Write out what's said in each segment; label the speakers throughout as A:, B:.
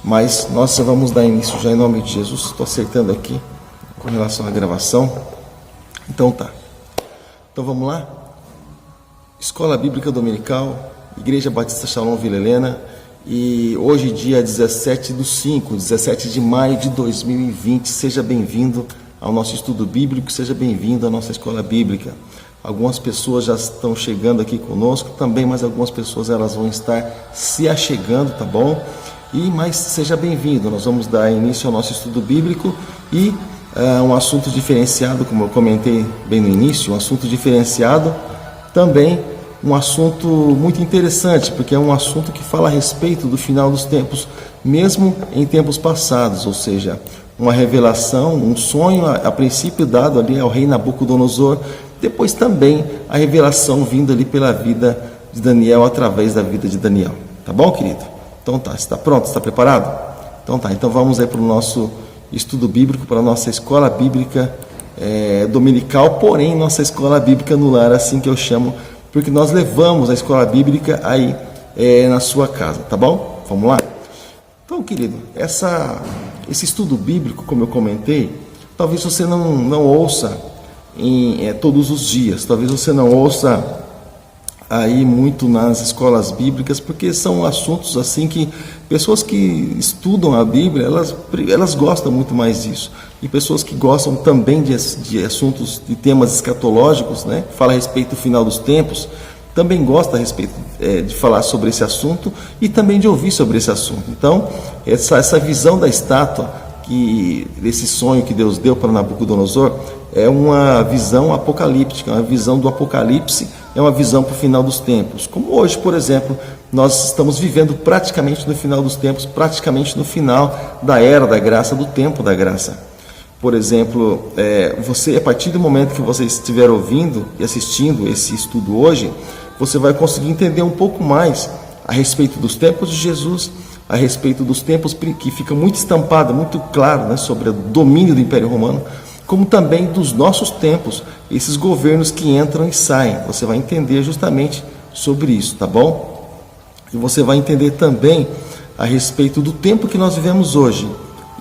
A: mas nós já vamos dar início já em nome de Jesus. Estou acertando aqui com relação à gravação. Então tá. Então vamos lá? Escola Bíblica Dominical, Igreja Batista Shalom Vila Helena, e hoje dia 17 de maio de 2020, seja bem-vindo ao nosso estudo bíblico, seja bem-vindo à nossa escola bíblica. Algumas pessoas já estão chegando aqui conosco também, mas algumas pessoas elas vão estar se achegando, tá bom? Mas seja bem-vindo, nós vamos dar início ao nosso estudo bíblico e um assunto diferenciado, como eu comentei bem no início, um assunto diferenciado, também um assunto muito interessante, porque é um assunto que fala a respeito do final dos tempos, mesmo em tempos passados, ou seja, uma revelação, um sonho a princípio dado ali ao rei Nabucodonosor, depois também a revelação vindo ali pela vida de Daniel, através da vida de Daniel. Tá bom, querido? Então tá, está pronto? Está preparado? Então tá, então vamos aí para o nosso estudo bíblico, para a nossa escola bíblica dominical, porém nossa escola bíblica no lar, assim que eu chamo, porque nós levamos a escola bíblica aí na sua casa, tá bom? Vamos lá? Então, querido, esse estudo bíblico, como eu comentei, talvez você não ouça todos os dias, talvez você não ouça aí muito nas escolas bíblicas, porque são assuntos assim que pessoas que estudam a Bíblia, elas gostam muito mais disso, e pessoas que gostam também de assuntos, de temas escatológicos, né, fala a respeito do final dos tempos, também gosta a respeito de falar sobre esse assunto e também de ouvir sobre esse assunto. Então, essa visão da estátua, desse sonho que Deus deu para Nabucodonosor, é uma visão apocalíptica, uma visão do Apocalipse, é uma visão para o final dos tempos. Como hoje, por exemplo, nós estamos vivendo praticamente no final dos tempos, praticamente no final da era da graça, do tempo da graça. Por exemplo, você, a partir do momento que você estiver ouvindo e assistindo esse estudo hoje, você vai conseguir entender um pouco mais a respeito dos tempos de Jesus, a respeito dos tempos que fica muito estampado, muito claro, né, sobre o domínio do Império Romano, como também dos nossos tempos, esses governos que entram e saem. Você vai entender justamente sobre isso, tá bom? E você vai entender também a respeito do tempo que nós vivemos hoje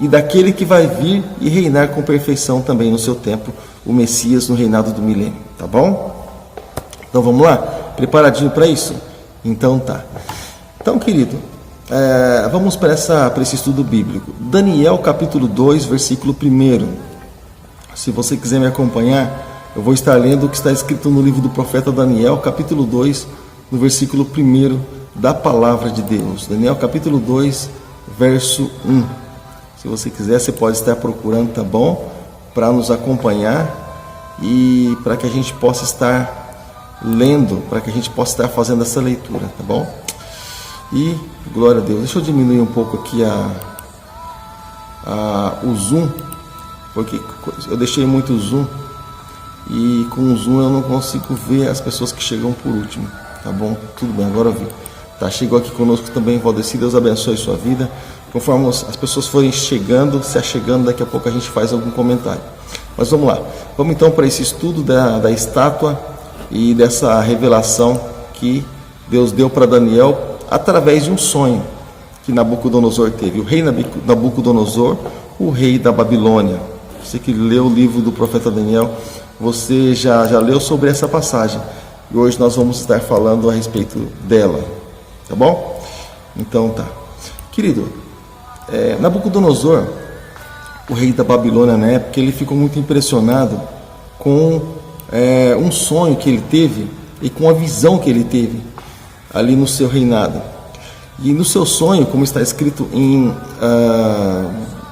A: e daquele que vai vir e reinar com perfeição também no seu tempo, o Messias no reinado do milênio, tá bom? Então vamos lá? Preparadinho para isso? Então tá. Então, querido, vamos para esse estudo bíblico. Daniel capítulo 2, versículo 1. Se você quiser me acompanhar, eu vou estar lendo o que está escrito no livro do profeta Daniel, capítulo 2, no versículo 1 da palavra de Deus. Daniel capítulo 2, verso 1. Se você quiser, você pode estar procurando, tá bom? Para nos acompanhar e para que a gente possa estar lendo, para que a gente possa estar fazendo essa leitura, tá bom? E, glória a Deus, deixa eu diminuir um pouco aqui o zoom, porque eu deixei muito zoom e com o zoom eu não consigo ver as pessoas que chegam por último, tá bom? Tudo bem, agora eu vi. Tá, chegou aqui conosco também, Valdeci, Deus abençoe sua vida. Conforme as pessoas forem chegando, se achegando, daqui a pouco a gente faz algum comentário. Mas vamos lá, vamos então para esse estudo da estátua e dessa revelação que Deus deu para Daniel através de um sonho que Nabucodonosor teve. O rei Nabucodonosor, o rei da Babilônia. Você que leu o livro do profeta Daniel, você já leu sobre essa passagem. E hoje nós vamos estar falando a respeito dela. Tá bom? Então tá. Querido, Nabucodonosor, o rei da Babilônia na época, ele ficou muito impressionado com um sonho que ele teve e com a visão que ele teve ali no seu reinado. E no seu sonho, como está escrito em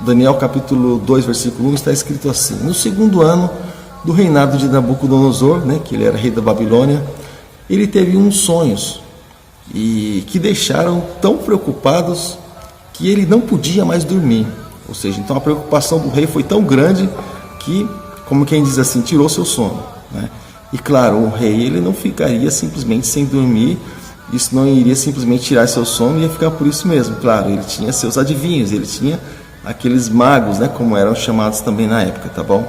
A: Daniel capítulo 2, versículo 1, está escrito assim: no segundo ano do reinado de Nabucodonosor, né, que ele era rei da Babilônia, ele teve uns sonhos e que deixaram tão preocupados que ele não podia mais dormir. Ou seja, então a preocupação do rei foi tão grande que, como quem diz assim, tirou seu sono, né? E claro, o rei ele não ficaria simplesmente sem dormir, isso não iria simplesmente tirar seu sono, ia ficar por isso mesmo. Claro, ele tinha seus adivinhos, ele tinha aqueles magos, né, como eram chamados também na época, tá bom?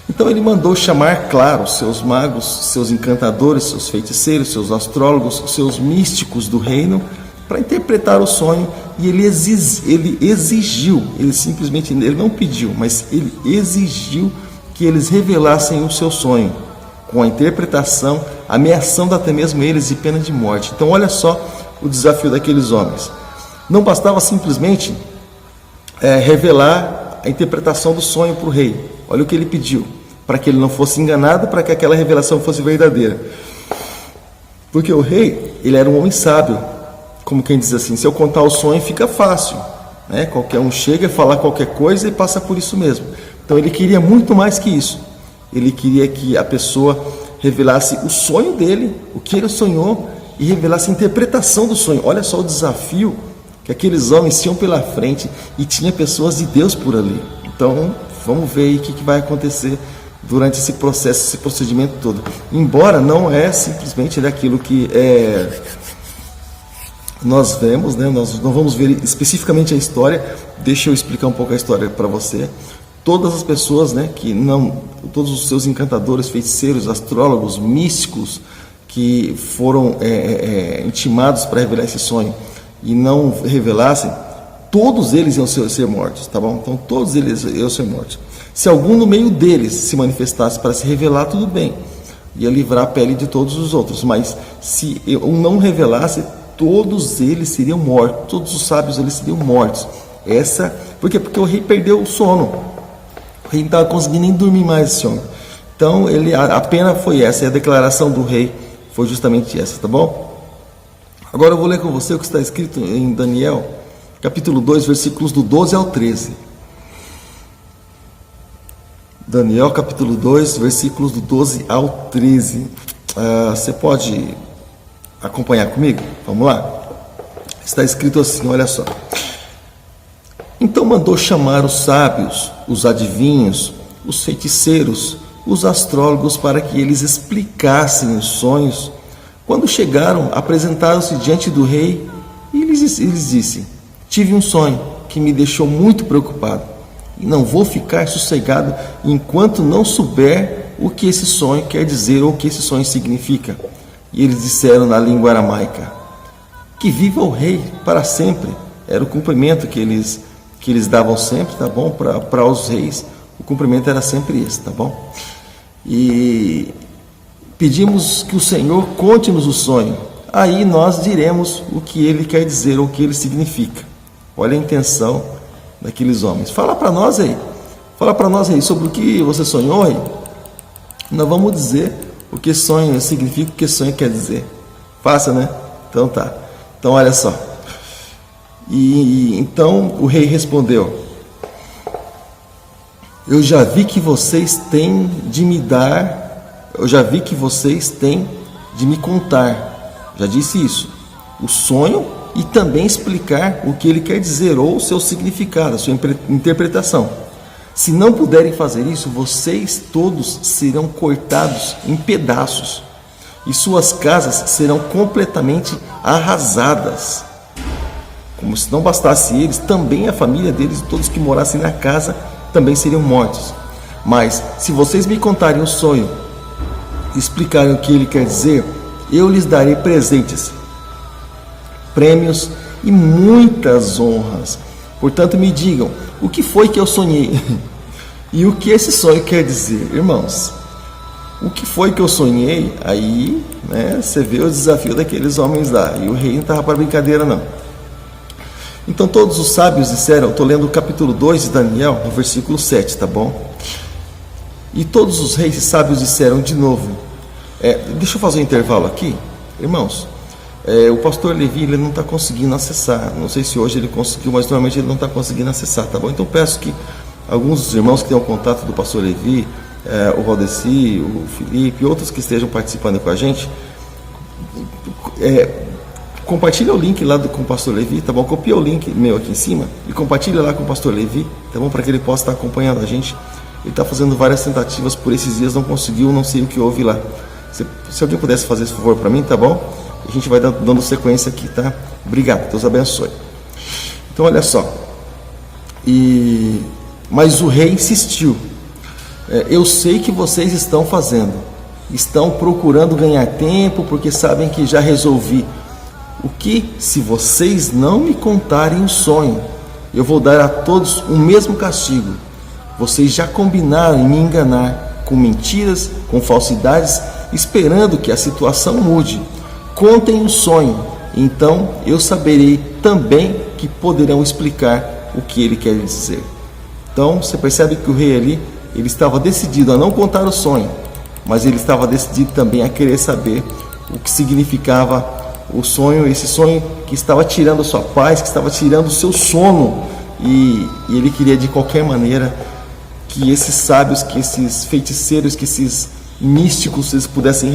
A: Então ele mandou chamar, claro, seus magos, seus encantadores, seus feiticeiros, seus astrólogos, seus místicos do reino, para interpretar o sonho, e ele exigiu, ele simplesmente, ele não pediu, mas ele exigiu que eles revelassem o seu sonho, com a interpretação, ameaçando até mesmo eles de pena de morte. Então olha só o desafio daqueles homens. Não bastava simplesmente revelar a interpretação do sonho para o rei. Olha o que ele pediu, para que ele não fosse enganado, para que aquela revelação fosse verdadeira. Porque o rei, ele era um homem sábio, como quem diz assim, se eu contar o sonho fica fácil, né? Qualquer um chega a falar qualquer coisa e passa por isso mesmo. Então ele queria muito mais que isso. Ele queria que a pessoa revelasse o sonho dele, o que ele sonhou, e revelasse a interpretação do sonho. Olha só o desafio que aqueles homens tinham pela frente, e tinha pessoas de Deus por ali. Então vamos ver aí o que vai acontecer durante esse processo, esse procedimento todo. Embora não é simplesmente daquilo que nós vemos, né? Nós não vamos ver especificamente a história. Deixa eu explicar um pouco a história para você. Todas as pessoas, né, todos os seus encantadores, feiticeiros, astrólogos, místicos, que foram intimados para revelar esse sonho e não revelassem, todos eles iam ser mortos, tá bom? Então todos eles iam ser mortos. Se algum no meio deles se manifestasse para se revelar, tudo bem, ia livrar a pele de todos os outros. Mas se um não revelasse, todos eles seriam mortos, todos os sábios eles seriam mortos. Por quê? Porque o rei perdeu o sono. O rei não estava conseguindo nem dormir mais, esse homem. Então a pena foi essa, e a declaração do rei foi justamente essa, tá bom? Agora eu vou ler com você o que está escrito em Daniel, capítulo 2, versículos do 12 ao 13. Daniel, capítulo 2, versículos do 12 ao 13. Você pode acompanhar comigo? Vamos lá? Está escrito assim, olha só. Então mandou chamar os sábios, os adivinhos, os feiticeiros, os astrólogos, para que eles explicassem os sonhos. Quando chegaram, apresentaram-se diante do rei, e eles disse: tive um sonho que me deixou muito preocupado, e não vou ficar sossegado enquanto não souber o que esse sonho quer dizer, ou o que esse sonho significa. E eles disseram na língua aramaica: que viva o rei para sempre. Era o cumprimento que eles davam sempre, tá bom? Para os reis, o cumprimento era sempre esse, tá bom? E pedimos que o Senhor conte-nos o sonho, aí nós diremos o que ele quer dizer, ou o que ele significa. Olha a intenção daqueles homens. Fala para nós aí sobre o que você sonhou aí. Nós vamos dizer o que sonho significa, o que sonho quer dizer. Fácil, né? Então tá. Então olha só. E então o rei respondeu: eu já vi que vocês têm de me contar. Já disse isso. O sonho, e também explicar o que ele quer dizer, ou o seu significado, a sua interpretação. Se não puderem fazer isso, vocês todos serão cortados em pedaços, e suas casas serão completamente arrasadas. Como se não bastasse eles, também a família deles e todos que morassem na casa também seriam mortos. Mas se vocês me contarem o sonho e explicarem o que ele quer dizer, eu lhes darei presentes, prêmios e muitas honras. Portanto, me digam, o que foi que eu sonhei? E o que esse sonho quer dizer? Irmãos, o que foi que eu sonhei? Aí, né, você vê o desafio daqueles homens lá. E o rei não estava para brincadeira, não. Então todos os sábios disseram, estou lendo o capítulo 2 de Daniel, no versículo 7, tá bom? E todos os reis e sábios disseram de novo. Deixa eu fazer um intervalo aqui, irmãos. O pastor Levi, ele não está conseguindo acessar. Não sei se hoje ele conseguiu, mas normalmente ele não está conseguindo acessar, tá bom? Então peço que alguns dos irmãos que tenham contato do pastor Levi, o Valdeci, o Felipe, outros que estejam participando com a gente, compartilha o link lá com o pastor Levi, tá bom? Copia o link meu aqui em cima e compartilha lá com o pastor Levi, tá bom? Para que ele possa estar acompanhando a gente. Ele está fazendo várias tentativas por esses dias, não conseguiu, não sei o que houve lá. Se alguém pudesse fazer esse favor para mim, tá bom? A gente vai dando sequência aqui, tá? Obrigado, Deus abençoe. Então olha só. Mas o rei insistiu. Eu sei que vocês estão fazendo, estão procurando ganhar tempo, porque sabem que já resolvi o que, se vocês não me contarem o sonho, eu vou dar a todos o mesmo castigo. Vocês já combinaram em me enganar com mentiras, com falsidades, esperando que a situação mude. Contem o sonho, então eu saberei também que poderão explicar o que ele quer dizer. Então você percebe que o rei ali, ele estava decidido a não contar o sonho, mas ele estava decidido também a querer saber o que significava o sonho, esse sonho que estava tirando a sua paz, que estava tirando o seu sono, e ele queria de qualquer maneira que esses sábios, que esses feiticeiros, que esses místicos, eles pudessem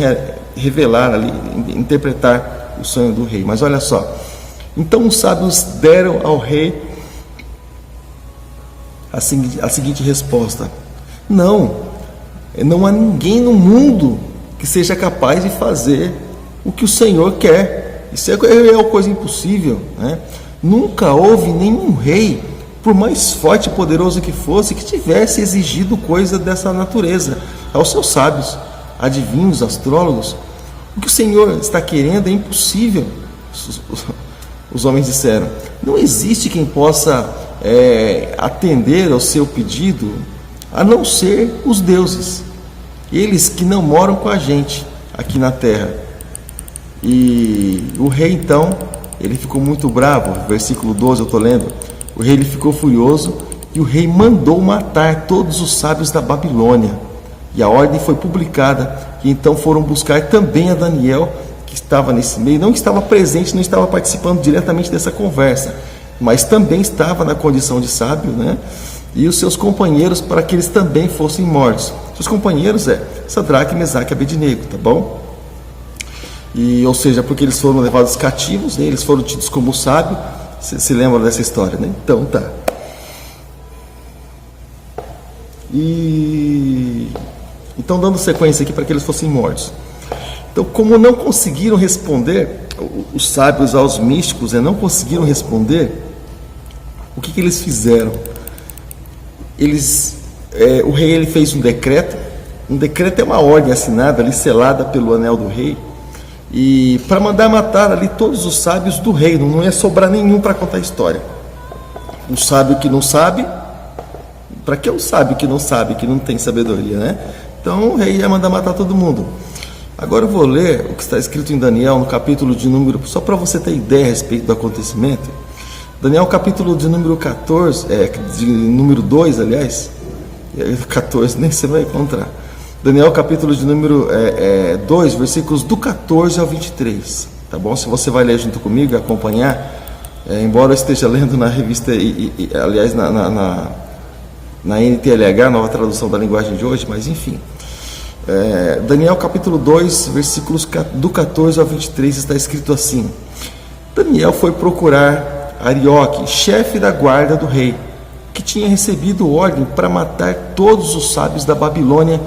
A: revelar ali, interpretar o sonho do rei. Mas olha só, então os sábios deram ao rei a seguinte resposta: não há ninguém no mundo que seja capaz de fazer o que o Senhor quer. Isso é uma coisa impossível, né? Nunca houve nenhum rei, por mais forte e poderoso que fosse, que tivesse exigido coisa dessa natureza aos seus sábios, adivinhos, astrólogos. O que o Senhor está querendo é impossível. Os homens disseram: não existe quem possa atender ao seu pedido, a não ser os deuses, eles que não moram com a gente aqui na terra. E o rei então, ele ficou muito bravo. Versículo 12 eu estou lendo. O rei ele ficou furioso e o rei mandou matar todos os sábios da Babilônia. E a ordem foi publicada, e então foram buscar também a Daniel, que estava nesse meio, não estava presente, não estava participando diretamente dessa conversa, mas também estava na condição de sábio, né? E os seus companheiros, para que eles também fossem mortos. Seus companheiros Sadraque, Mesaque e Abednego, tá bom? E, ou seja, porque eles foram levados cativos, né? Eles foram tidos como sábios. Você se lembra dessa história, né? Então tá. Então dando sequência aqui para que eles fossem mortos. Então, como não conseguiram responder, os sábios aos místicos não conseguiram responder, o que eles fizeram? O rei ele fez um decreto. Um decreto é uma ordem assinada ali, selada pelo anel do rei, e para mandar matar ali todos os sábios do reino. Não ia sobrar nenhum para contar a história. O sábio que não sabe, para que o sábio que não sabe, que não tem sabedoria, né? Então o rei ia mandar matar todo mundo. Agora eu vou ler o que está escrito em Daniel, no capítulo de número, só para você ter ideia a respeito do acontecimento. Daniel, capítulo de número 14, de número 2, aliás, 14, nem você vai encontrar. Daniel, capítulo de número 2, versículos do 14 ao 23, tá bom? Se você vai ler junto comigo e acompanhar, embora eu esteja lendo na revista, aliás, na NTLH, nova tradução da linguagem de hoje, mas enfim. Daniel, capítulo 2, versículos do 14 ao 23, está escrito assim: Daniel foi procurar Arioque, chefe da guarda do rei, que tinha recebido ordem para matar todos os sábios da Babilônia.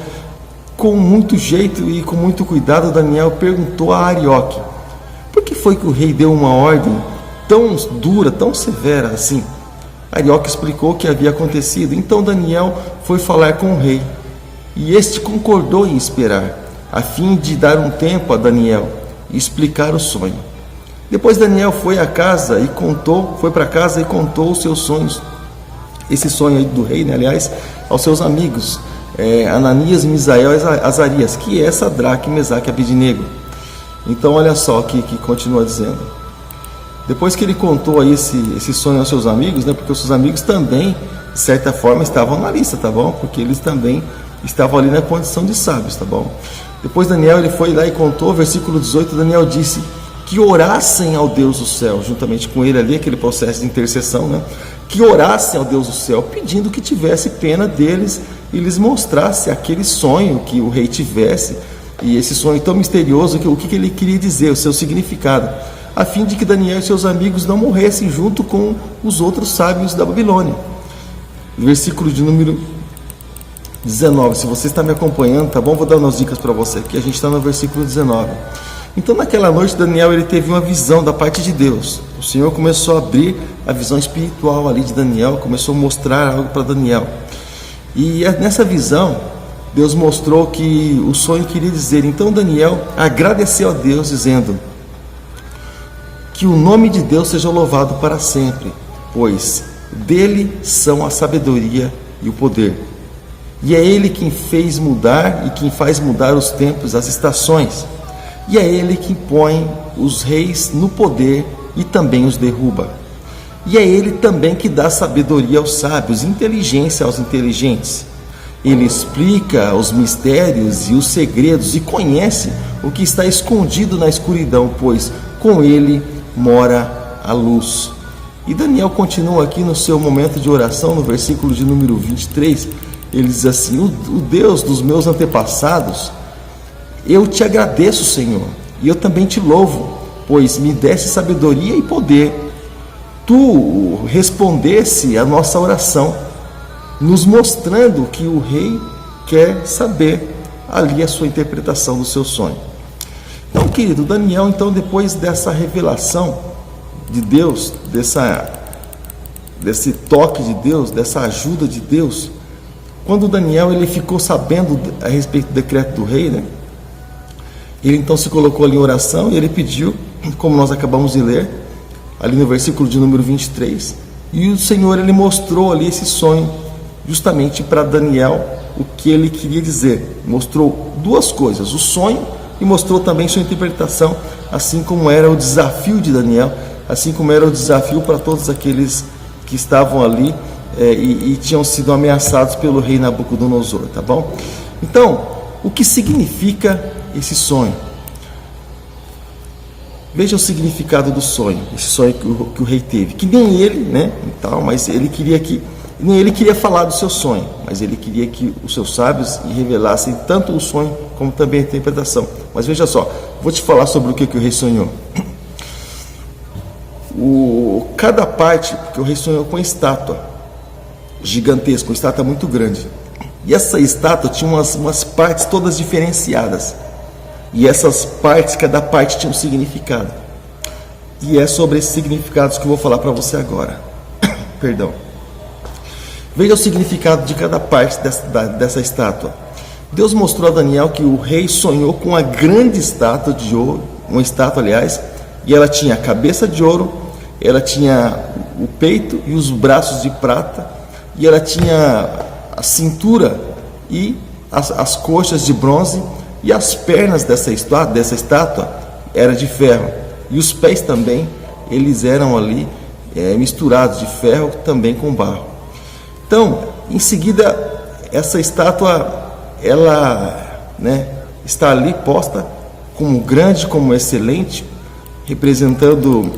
A: Com muito jeito e com muito cuidado, Daniel perguntou a Arioque: por que foi que o rei deu uma ordem tão dura, tão severa assim? Arioque explicou o que havia acontecido. Então Daniel foi falar com o rei, e este concordou em esperar, a fim de dar um tempo a Daniel e explicar o sonho. Depois Daniel foi para casa e contou os seus sonhos, esse sonho aí do rei, né, aliás, aos seus amigos, Ananias, Misael e Azarias, que é Sadraque, Mesaque e Abednego. Então olha só que continua dizendo. Depois que ele contou aí esse sonho aos seus amigos, né, porque os seus amigos também, de certa forma, estavam na lista, tá bom? Porque eles também estavam ali na condição de sábios, tá bom? Depois Daniel ele foi lá e contou, versículo 18, Daniel disse que orassem ao Deus do céu, juntamente com ele ali, aquele processo de intercessão, né? Que orassem ao Deus do céu, pedindo que tivesse pena deles e lhes mostrasse aquele sonho que o rei tivesse, e esse sonho tão misterioso, o que ele queria dizer, o seu significado, a fim de que Daniel e seus amigos não morressem junto com os outros sábios da Babilônia. Versículo de número 19, se você está me acompanhando, tá bom? Vou dar umas dicas para você aqui, a gente está no versículo 19. Então naquela noite Daniel ele teve uma visão da parte de Deus. O Senhor começou a abrir a visão espiritual ali de Daniel, começou a mostrar algo para Daniel. E nessa visão, Deus mostrou que o sonho queria dizer. Então Daniel agradeceu a Deus, dizendo que que o nome de Deus seja louvado para sempre, pois dele são a sabedoria e o poder. E é ele quem fez mudar e quem faz mudar os tempos, as estações. E é ele que põe os reis no poder e também os derruba. E é ele também que dá sabedoria aos sábios, inteligência aos inteligentes. Ele explica os mistérios e os segredos e conhece o que está escondido na escuridão, pois com ele mora a luz. E Daniel continua aqui no seu momento de oração, no versículo de número 23, ele diz assim: o Deus dos meus antepassados, eu te agradeço, Senhor, e eu também te louvo, pois me deste sabedoria e poder. Tu respondesse a nossa oração, nos mostrando que o rei quer saber ali a sua interpretação do seu sonho. Então, querido, Daniel, então, depois dessa revelação de Deus, desse toque de Deus, dessa ajuda de Deus, quando Daniel ele ficou sabendo a respeito do decreto do rei, né, ele então se colocou ali em oração e ele pediu, como nós acabamos de ler, ali no versículo de número 23, e o Senhor ele mostrou ali esse sonho, justamente para Daniel, o que ele queria dizer. Mostrou duas coisas, o sonho, e mostrou também sua interpretação, assim como era o desafio de Daniel, assim como era o desafio para todos aqueles que estavam ali e tinham sido ameaçados pelo rei Nabucodonosor, tá bom? Então, o que significa esse sonho? Veja o significado do sonho, esse sonho que o rei teve, que nem ele, né, então, mas ele queria nem ele queria falar do seu sonho, mas ele queria que os seus sábios revelassem tanto o sonho como também a interpretação. Mas veja só, vou te falar sobre o que o rei sonhou. Cada parte, porque o rei sonhou com estátua gigantesca, uma estátua muito grande. E essa estátua tinha umas partes todas diferenciadas. E essas partes, cada parte tinha um significado. E é sobre esses significados que eu vou falar para você agora. Perdão. Veja o significado de cada parte dessa estátua. Deus mostrou a Daniel que o rei sonhou com uma grande estátua de ouro, uma estátua, aliás, e ela tinha a cabeça de ouro, ela tinha o peito e os braços de prata, e ela tinha a cintura e as coxas de bronze, e as pernas dessa estátua eram de ferro, e os pés também, eles eram ali misturados de ferro também com barro. Então, em seguida, essa estátua, ela, né, está ali posta como grande, como excelente, representando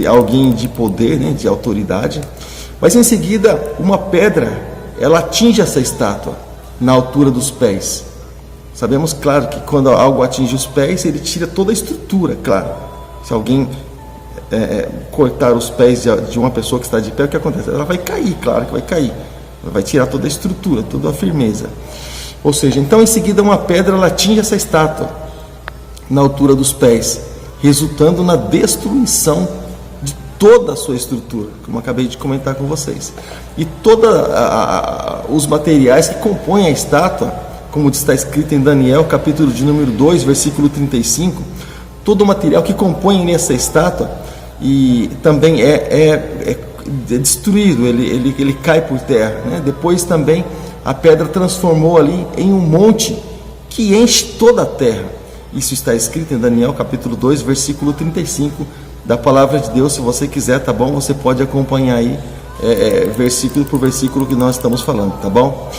A: alguém de poder, né, de autoridade. Mas em seguida, uma pedra, ela atinge essa estátua na altura dos pés. Sabemos, claro, que quando algo atinge os pés, ele tira toda a estrutura, claro. Se alguém cortar os pés de uma pessoa que está de pé, o que acontece? Ela vai cair, claro que vai cair. Ela vai tirar toda a estrutura, toda a firmeza. Ou seja, então em seguida uma pedra ela atinge essa estátua na altura dos pés, resultando na destruição de toda a sua estrutura, como eu acabei de comentar com vocês. E todos os materiais que compõem a estátua, como está escrito em Daniel, capítulo de número 2, versículo 35, todo o material que compõe nessa estátua e também é destruído, ele cai por terra, né? Depois também a pedra transformou ali em um monte que enche toda a terra. Isso está escrito em Daniel capítulo 2, versículo 35 da palavra de Deus. Se você quiser, tá bom? Você pode acompanhar aí versículo por versículo que nós estamos falando, tá bom?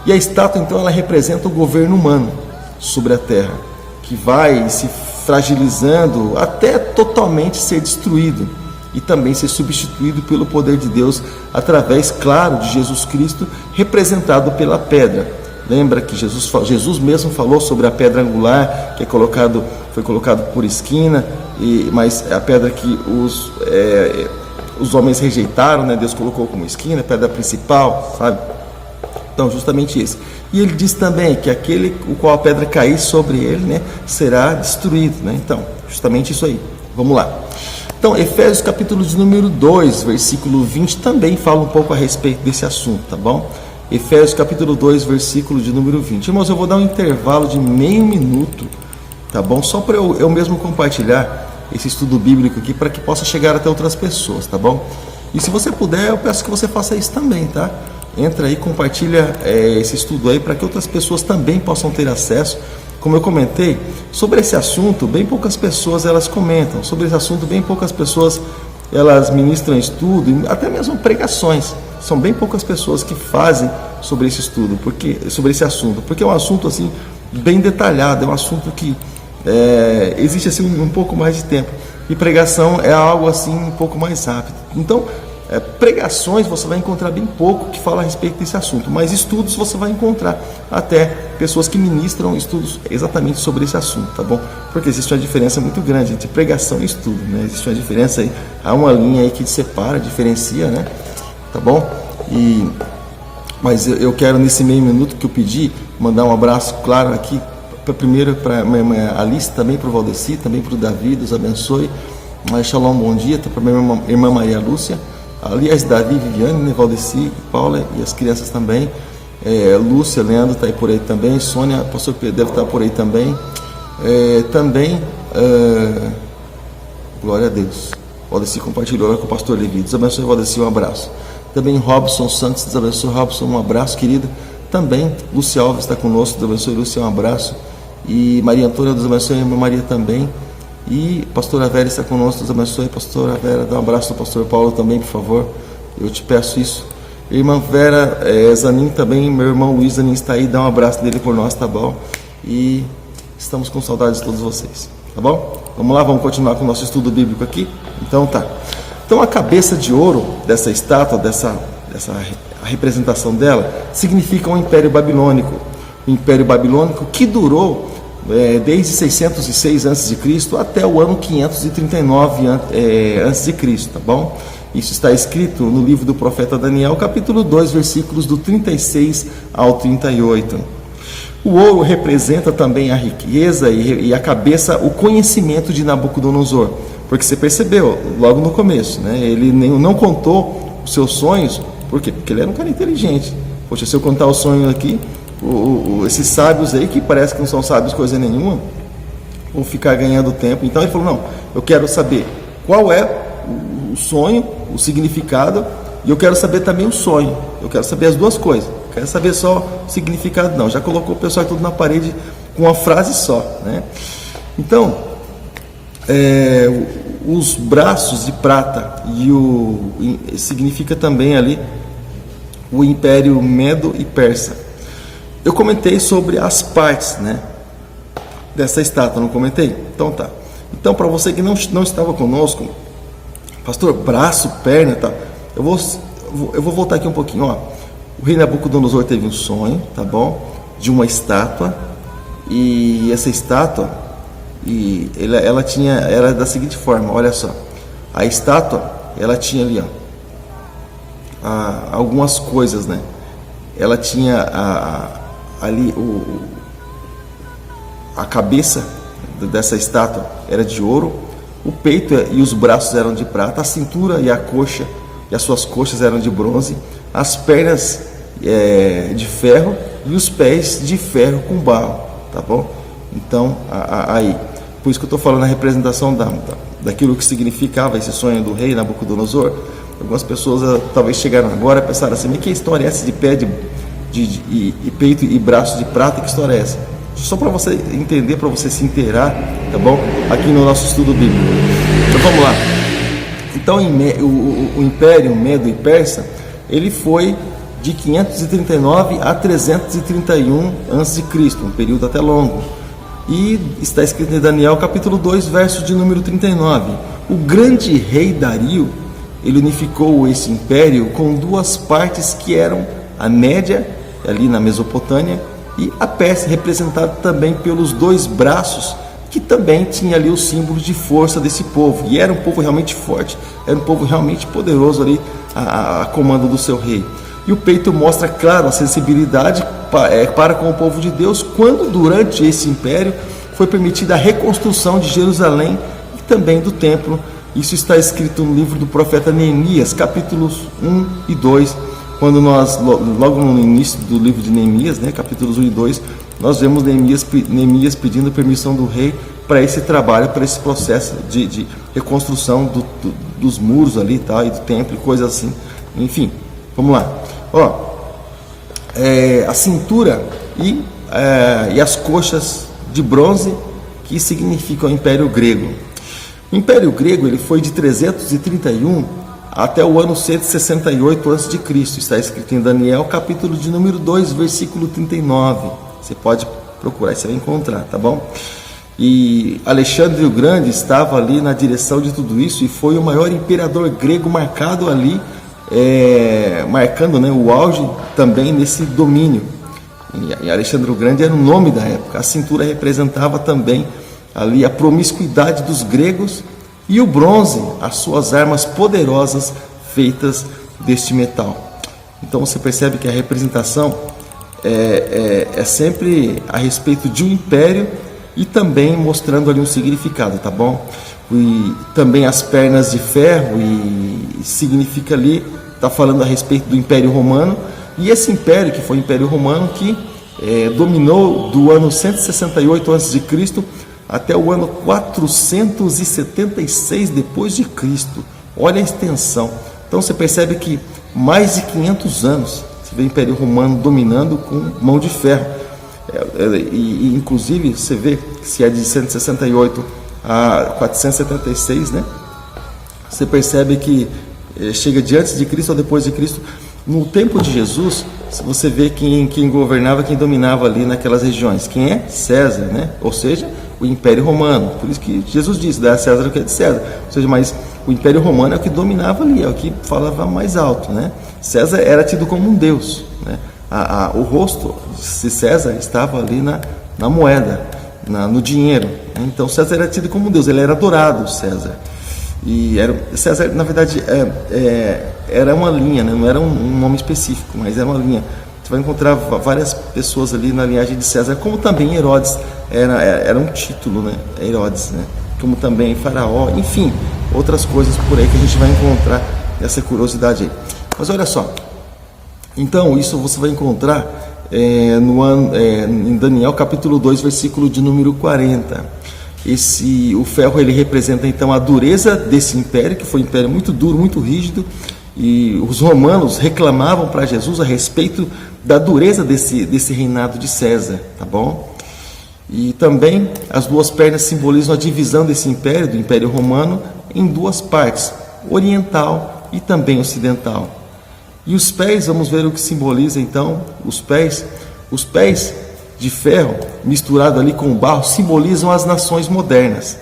A: E a estátua então ela representa o governo humano sobre a terra, que vai se fragilizando até totalmente ser destruído e também ser substituído pelo poder de Deus através, claro, de Jesus Cristo, representado pela pedra. Lembra que Jesus mesmo falou sobre a pedra angular, que foi colocado por esquina, mas a pedra que os homens rejeitaram, né? Deus colocou como esquina, a pedra principal, sabe? Então, justamente isso. E ele diz também que aquele o qual a pedra cair sobre ele, né, será destruído, né? Então, justamente isso aí. Vamos lá. Então, Efésios capítulo de número 2, versículo 20, também fala um pouco a respeito desse assunto, tá bom? Efésios capítulo 2, versículo de número 20. Irmãos, eu vou dar um intervalo de meio minuto, tá bom? Só para eu mesmo compartilhar esse estudo bíblico aqui para que possa chegar até outras pessoas, tá bom? E se você puder, eu peço que você faça isso também, tá? Entra aí, compartilha esse estudo aí para que outras pessoas também possam ter acesso. Como eu comentei, sobre esse assunto, bem poucas pessoas elas comentam. Sobre esse assunto, bem poucas pessoas elas ministram estudo, até mesmo pregações. São bem poucas pessoas que fazem sobre esse estudo, sobre esse assunto, porque é um assunto assim bem detalhado, é um assunto que existe assim um pouco mais de tempo. E pregação é algo assim um pouco mais rápido. Então, pregações você vai encontrar bem pouco que fala a respeito desse assunto, mas estudos você vai encontrar até pessoas que ministram estudos exatamente sobre esse assunto, tá bom? Porque existe uma diferença muito grande entre pregação e estudo, né? Existe uma diferença aí, há uma linha aí que separa, diferencia, né? Tá bom? Mas eu quero nesse meio minuto que eu pedi, mandar um abraço claro aqui, primeiro para minha Alice, também para o Valdeci, também para o Davi, Deus abençoe. Mas shalom, bom dia, para minha irmã Maria Lúcia, aliás, Davi, Viviane, né, Valdeci, Paula e as crianças também, Lúcia, Leandro está aí por aí também, Sônia, pastor Pedro deve estar por aí também, glória a Deus, Valdeci compartilhou com o pastor Levi, Deus abençoe, Valdeci, um abraço. Também Robson Santos, Deus abençoe, Robson, um abraço, querido. Também Lúcia Alves está conosco, Deus abençoe, Lúcia, um abraço. E Maria Antônia, Deus abençoe, irmã Maria também. E pastora Vera está conosco, Deus abençoe, pastora Vera, dá um abraço ao pastor Paulo também, por favor, eu te peço isso. Irmã Vera, Zanin também, meu irmão Luiz Zanin está aí, dá um abraço dele por nós, tá bom? E estamos com saudades de todos vocês, tá bom? Vamos lá, vamos continuar com o nosso estudo bíblico aqui? Então tá. Então a cabeça de ouro dessa estátua, a representação dela, significa um império babilônico. O império babilônico que durou desde 606 a.C. até o ano 539 a.C., tá bom? Isso está escrito no livro do profeta Daniel, capítulo 2, versículos do 36 ao 38. O ouro representa também a riqueza e a cabeça, o conhecimento de Nabucodonosor, porque você percebeu logo no começo, né? Ele não contou os seus sonhos, por quê? Porque ele era um cara inteligente. Poxa, se eu contar o sonho aqui, esses sábios aí, que parece que não são sábios coisa nenhuma, vão ficar ganhando tempo. Então ele falou, não, eu quero saber qual é o sonho, o significado, e eu quero saber também o sonho. Eu quero saber as duas coisas. Eu quero saber só o significado, não. Já colocou o pessoal tudo na parede com uma frase só, né? Então, os braços de prata significa também ali o Império Medo e Persa. Eu comentei sobre as partes, né, dessa estátua, não comentei? Então tá. Então, para você que não estava conosco, pastor, braço, perna, tá? Eu vou voltar aqui um pouquinho, ó. O rei Nabucodonosor teve um sonho, tá bom? De uma estátua, e essa estátua, ela era da seguinte forma, olha só. A estátua, ela tinha ali, ó, algumas coisas, né? Ela tinha ali a cabeça dessa estátua era de ouro, o peito e os braços eram de prata, a cintura e a coxa e as suas coxas eram de bronze, as pernas de ferro e os pés de ferro com barro, tá bom? Então, aí, por isso que eu estou falando a representação daquilo que significava esse sonho do rei Nabucodonosor. Algumas pessoas talvez chegaram agora e pensaram assim, mas que história é essa de pé e peito e braço de prata, que história é essa? Só para você entender, para você se inteirar, tá bom? Aqui no nosso estudo bíblico. Então vamos lá. Então o Império Medo e Persa, ele foi de 539 a 331 a.C., um período até longo. E está escrito em Daniel capítulo 2, verso de número 39. O grande rei Dario, ele unificou esse império com duas partes que eram a Média, ali na Mesopotâmia, e a Pérsia, representada também pelos dois braços, que também tinha ali o símbolo de força desse povo. E era um povo realmente forte, era um povo realmente poderoso ali, a comando do seu rei. E o peito mostra, claro, a sensibilidade para com o povo de Deus, quando durante esse império foi permitida a reconstrução de Jerusalém e também do templo. Isso está escrito no livro do profeta Neemias, capítulos 1 e 2, quando nós, logo no início do livro de Neemias, né, capítulos 1 e 2, nós vemos Neemias pedindo permissão do rei para esse trabalho, para esse processo de reconstrução dos muros ali, tá, e do templo, coisas assim. Enfim, vamos lá. A cintura e as coxas de bronze, que significam o Império Grego. O Império Grego ele foi de 331 até o ano 168 a.C. Está escrito em Daniel, capítulo de número 2, versículo 39. Você pode procurar, você vai encontrar, tá bom? E Alexandre o Grande estava ali na direção de tudo isso e foi o maior imperador grego marcado ali, marcando, né, o auge também nesse domínio. E Alexandre o Grande era o nome da época. A cintura representava também ali a promiscuidade dos gregos e o bronze, as suas armas poderosas feitas deste metal. Então você percebe que a representação é sempre a respeito de um império e também mostrando ali um significado, tá bom? E também as pernas de ferro, e significa ali, está falando a respeito do Império Romano. E esse império, que foi o Império Romano, que dominou do ano 168 a.C. até o ano 476 depois de Cristo. Olha a extensão. Então você percebe que mais de 500 anos você vê o Império Romano dominando com mão de ferro. E inclusive você vê que se é de 168 a 476, né? Você percebe que chega de antes de Cristo ou depois de Cristo. No tempo de Jesus, você vê quem governava, quem dominava ali naquelas regiões. Quem é? César, né? Ou seja, o Império Romano. Por isso que Jesus disse, dá a César o que é de César. Ou seja, mas o Império Romano é o que dominava ali, é o que falava mais alto, né? César era tido como um deus, né? O rosto de César estava ali na moeda, no dinheiro. Então César era tido como um deus, ele era adorado, César. E César, na verdade, era uma linha, né? Não era um nome específico, mas era uma linha. Você vai encontrar várias pessoas ali na linhagem de César, como também Herodes, era um título, né? Herodes, né? Como também Faraó, enfim, outras coisas por aí que a gente vai encontrar essa curiosidade aí. Mas olha só, então isso você vai encontrar em Daniel capítulo 2, versículo de número 40. O ferro ele representa então a dureza desse império, que foi um império muito duro, muito rígido, e os romanos reclamavam para Jesus a respeito da dureza desse reinado de César, tá bom? E também as duas pernas simbolizam a divisão desse império, do Império Romano, em duas partes, oriental e também ocidental. E os pés, vamos ver o que simboliza então os pés. Os pés de ferro, misturado ali com o barro, simbolizam as nações modernas,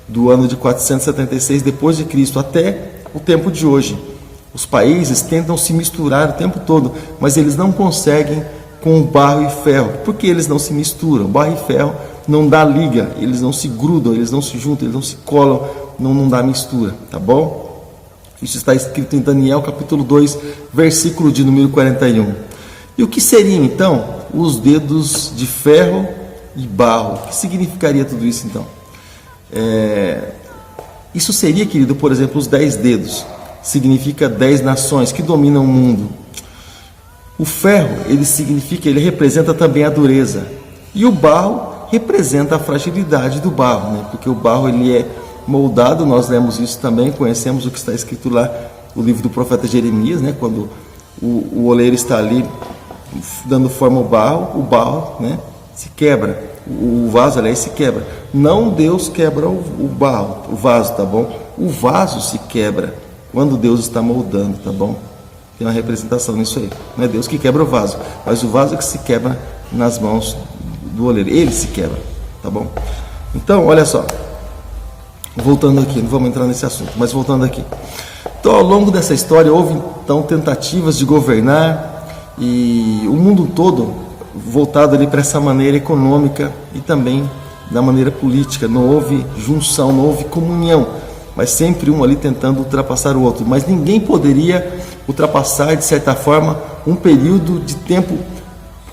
A: do ano de 476 depois de Cristo até o tempo de hoje. Os países tentam se misturar o tempo todo, mas eles não conseguem com o barro e ferro. Por que eles não se misturam? Barro e ferro não dá liga, eles não se grudam, eles não se juntam, eles não se colam, não dá mistura, tá bom? Isso está escrito em Daniel capítulo 2, versículo de número 41. E o que seriam então os dedos de ferro e barro? O que significaria tudo isso então? Isso seria, querido, por exemplo, os 10 dedos. Significa 10 nações que dominam o mundo. O ferro, ele representa também a dureza. E o barro representa a fragilidade do barro, né? Porque o barro ele é moldado, nós lemos isso também, conhecemos o que está escrito lá no livro do profeta Jeremias, né? Quando o oleiro está ali dando forma ao barro, o barro, né, se quebra, o vaso, aliás, se quebra. Não Deus quebra o barro, o vaso, tá bom? O vaso se quebra quando Deus está moldando, tá bom? Tem uma representação nisso aí. Não é Deus que quebra o vaso, mas o vaso é que se quebra nas mãos do oleiro. Ele se quebra, tá bom? Então, olha só. Voltando aqui, não vamos entrar nesse assunto, mas voltando aqui. Então, ao longo dessa história, houve então tentativas de governar e o mundo todo voltado ali para essa maneira econômica e também da maneira política. Não houve junção, não houve comunhão, mas sempre um ali tentando ultrapassar o outro. Mas ninguém poderia ultrapassar, de certa forma, um período de tempo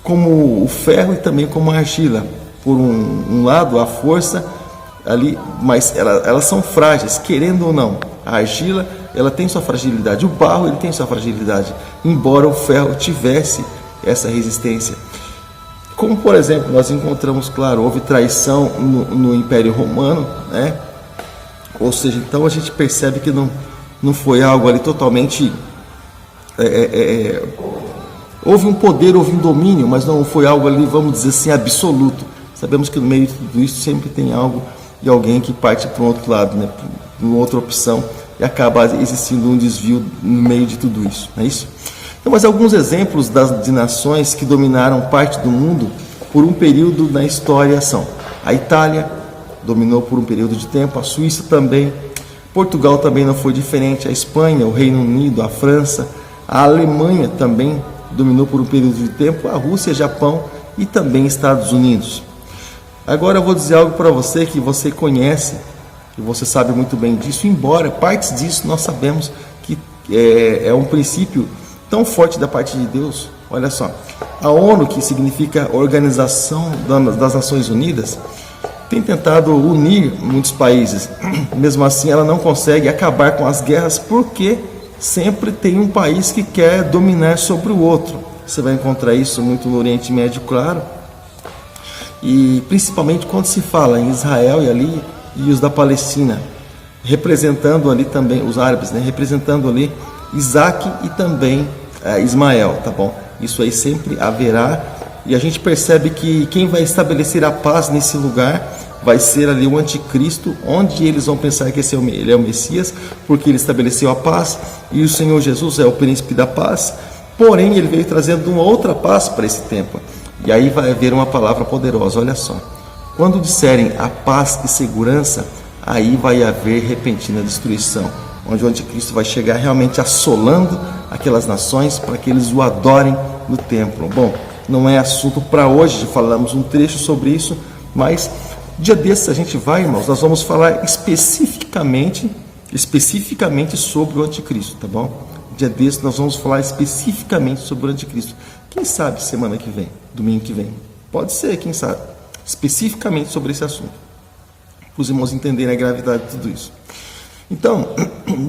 A: como o ferro e também como a argila. Por um lado, a força ali, mas elas são frágeis, querendo ou não. A argila, ela tem sua fragilidade, o barro, ele tem sua fragilidade, embora o ferro tivesse essa resistência. Como, por exemplo, nós encontramos, claro, houve traição no Império Romano, né? Ou seja, então a gente percebe que não foi algo ali totalmente... houve um poder, houve um domínio, mas não foi algo ali, vamos dizer assim, absoluto. Sabemos que no meio de tudo isso sempre tem algo e alguém que parte para o outro lado, né? Para uma outra opção, e acaba existindo um desvio no meio de tudo isso, não é isso? Então, mas alguns exemplos de nações que dominaram parte do mundo por um período na história são: a Itália dominou por um período de tempo, a Suíça também, Portugal também não foi diferente, a Espanha, o Reino Unido, a França, a Alemanha também dominou por um período de tempo, a Rússia, Japão e também Estados Unidos. Agora eu vou dizer algo para você que você conhece, e você sabe muito bem disso, embora partes disso nós sabemos que é um princípio tão forte da parte de Deus. Olha só, a ONU, que significa Organização das Nações Unidas, tem tentado unir muitos países. Mesmo assim, ela não consegue acabar com as guerras, porque sempre tem um país que quer dominar sobre o outro. Você vai encontrar isso muito no Oriente Médio, claro, e principalmente quando se fala em Israel e os da Palestina, representando ali também os árabes, né? Representando ali Isaac e também Ismael, tá bom? Isso aí sempre haverá, e a gente percebe que quem vai estabelecer a paz nesse lugar vai ser ali o anticristo, onde eles vão pensar que ele é o Messias, porque ele estabeleceu a paz, e o Senhor Jesus é o príncipe da paz, porém ele veio trazendo uma outra paz para esse tempo, e aí vai haver uma palavra poderosa. Olha só, quando disserem a paz e segurança, aí vai haver repentina destruição, onde o anticristo vai chegar realmente assolando aquelas nações para que eles o adorem no templo. Bom, não é assunto para hoje, falamos um trecho sobre isso, mas dia desses a gente vai, irmãos, nós vamos falar especificamente sobre o anticristo, tá bom? Dia desses nós vamos falar especificamente sobre o anticristo. Quem sabe semana que vem, domingo que vem, pode ser, quem sabe, especificamente sobre esse assunto, para os irmãos entenderem a gravidade de tudo isso. Então,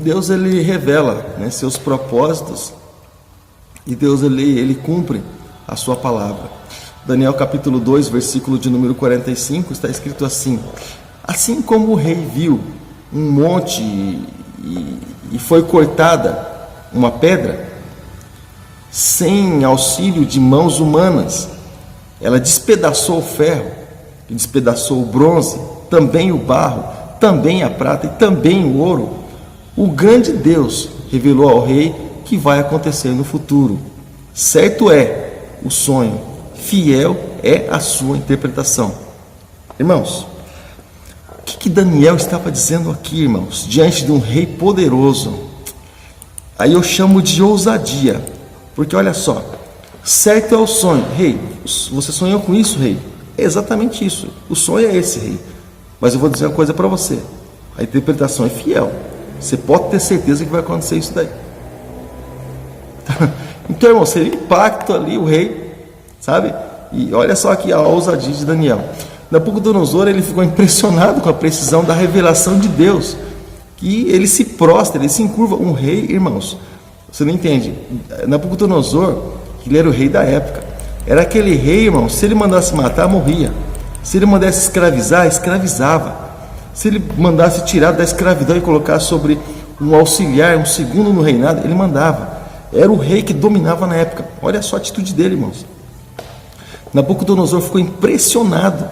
A: Deus ele revela, né, seus propósitos, e Deus ele cumpre a sua palavra. Daniel capítulo 2, versículo de número 45, está escrito assim: assim como o rei viu um monte e foi cortada uma pedra, sem auxílio de mãos humanas, ela despedaçou o ferro, e despedaçou o bronze, também o barro, também a prata e também o ouro. O grande Deus revelou ao rei que vai acontecer no futuro. Certo é o sonho, fiel é a sua interpretação. Irmãos, o que Daniel estava dizendo aqui, irmãos, diante de um rei poderoso? Aí eu chamo de ousadia, porque olha só, certo é o sonho. Rei, você sonhou com isso, rei? É exatamente isso, o sonho é esse, rei. Mas eu vou dizer uma coisa para você, a interpretação é fiel, você pode ter certeza que vai acontecer isso daí. Então, irmão, seria impacto ali o rei, sabe? E olha só aqui a ousadia de Daniel. Nabucodonosor, ele ficou impressionado com a precisão da revelação de Deus, que ele se prostra, ele se encurva. Um rei, irmãos, você não entende, Nabucodonosor, ele era o rei da época, era aquele rei, irmão, se ele mandasse matar, morria. Se ele mandasse escravizar, escravizava. Se ele mandasse tirar da escravidão e colocar sobre um auxiliar, um segundo no reinado, ele mandava. Era o rei que dominava na época. Olha só a atitude dele, irmãos. Nabucodonosor ficou impressionado